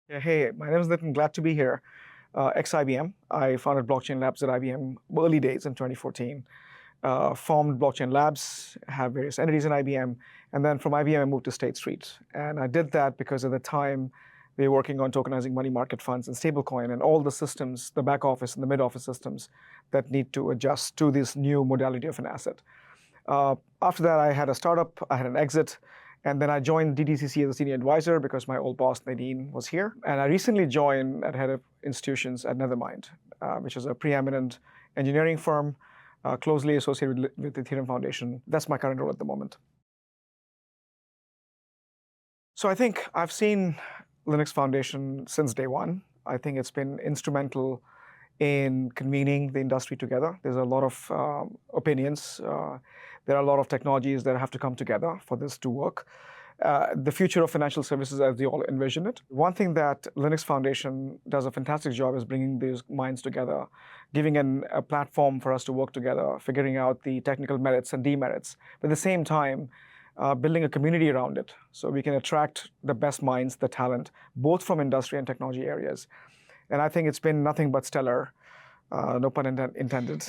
Yeah, hey, my name is Nitin. Glad to be here. Ex-IBM. I founded Blockchain Labs at IBM early days in 2014. Formed Blockchain Labs, have various entities in IBM, and then from IBM I moved to State Street. And I did that because at the time we were working on tokenizing money market funds and stablecoin and all the systems, the back office and the mid office systems that need to adjust to this new modality of an asset. After that, I had a startup, I had an exit, and then I joined DTCC as a senior advisor because my old boss, Nadine, was here. And I recently joined at head of institutions at Nethermind, which is a preeminent engineering firm closely associated with the Ethereum Foundation. That's my current role at the moment. So I think I've seen Linux Foundation since day one. I think it's been instrumental in convening the industry together. There's a lot of opinions. There are a lot of technologies that have to come together for this to work. The future of financial services as we all envision it. One thing that Linux Foundation does a fantastic job is bringing these minds together, giving a platform for us to work together, figuring out the technical merits and demerits. But at the same time, building a community around it so we can attract the best minds, the talent, both from industry and technology areas. And I think it's been nothing but stellar, no pun intended,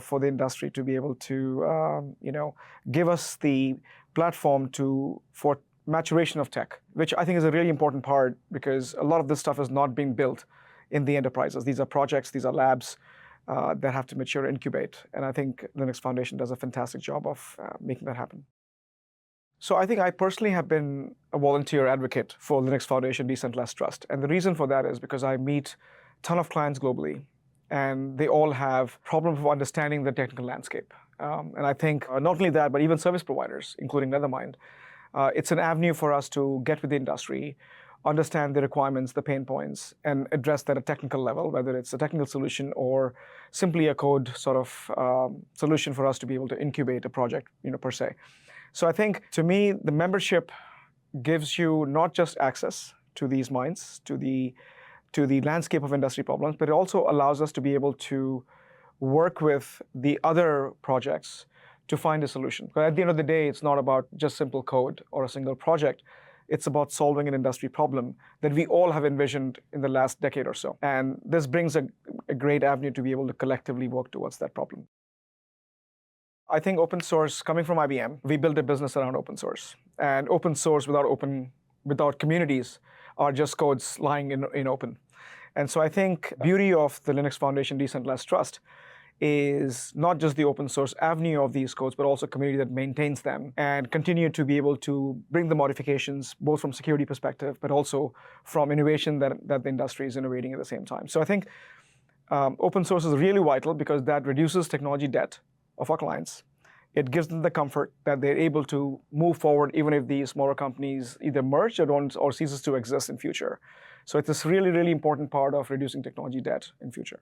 for the industry to be able to give us the platform for maturation of tech, which I think is a really important part because a lot of this stuff is not being built in the enterprises. These are projects, these are labs that have to mature, incubate. And I think Linux Foundation does a fantastic job of making that happen. So I think I personally have been a volunteer advocate for Linux Foundation Decentralized Trust. And the reason for that is because I meet a ton of clients globally, and they all have problems of understanding the technical landscape. And I think not only that, but even service providers, including Nethermind, it's an avenue for us to get with the industry, understand the requirements, the pain points, and address that at a technical level, whether it's a technical solution or simply a code sort of solution for us to be able to incubate a project, per se. So I think, to me, the membership gives you not just access to these minds, to the landscape of industry problems, but it also allows us to be able to work with the other projects to find a solution. Because at the end of the day, it's not about just simple code or a single project. It's about solving an industry problem that we all have envisioned in the last decade or so. And this brings a great avenue to be able to collectively work towards that problem. I think open source, coming from IBM, we built a business around open source. And open source without communities are just codes lying in open. And so I think the beauty of the Linux Foundation Decentralized Trust is not just the open source avenue of these codes, but also a community that maintains them and continue to be able to bring the modifications, both from security perspective, but also from innovation that the industry is innovating at the same time. So I think open source is really vital because that reduces technology debt of our clients. It gives them the comfort that they're able to move forward even if these smaller companies either merge or ceases to exist in future. So it's this really, really important part of reducing technology debt in future.